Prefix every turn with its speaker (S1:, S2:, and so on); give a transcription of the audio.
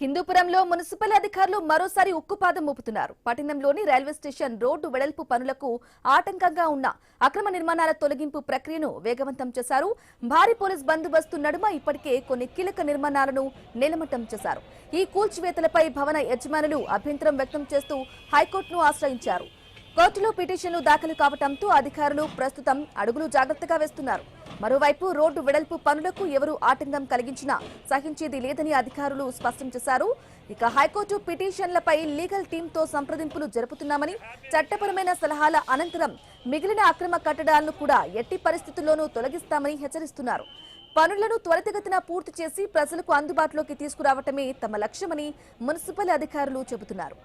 S1: హిందూపురంలో municipal అధికారులు మరోసారి ఉక్కుపాదం మోపుతున్నారు. పట్టణంలోని రైల్వే స్టేషన్ రోడ్డు వెడల్పు పనులకు ఆటంకంగా ఉన్న అక్రమ నిర్మాణాల తొలగింపు ప్రక్రియను వేగవంతం చేశారు. భారీ పోలీస్ బందోబస్తు నడుమ ఇప్పటికే కొన్ని కీలక నిర్మాణాలను నేలమట్టం చేశారు. ఈ కూల్చివేతలపై భవన యజమానులు అభ్యంతరం వ్యక్తం చేస్తూ హైకోర్టును ఆశ్రయించారు. కోర్టులో పిటిషన్లు దాఖలు కావడంతో అధికారులు ప్రస్తుతం అడుగులు జాగ్రత్తగా వేస్తున్నారు. మరోవైపు రోడ్డు వెడల్పు పనులకు ఎవరు ఆటంకం కలిగించినా సహించేది లేదని అధికారులు స్పష్టం చేశారు. ఇక హైకోర్టు పిటిషన్లపై లీగల్ టీంతో సంప్రదింపులు జరుపుతున్నామని, చట్టపరమైన సలహాల అనంతరం మిగిలిన అక్రమ కట్టడాలను కూడా ఎట్టి పరిస్థితుల్లోనూ తొలగిస్తామని హెచ్చరిస్తున్నారు. పనులను త్వరితగతిన పూర్తి చేసి ప్రజలకు అందుబాటులోకి తీసుకురావటమే తమ లక్ష్యమని మున్సిపల్ అధికారులు చెబుతున్నారు.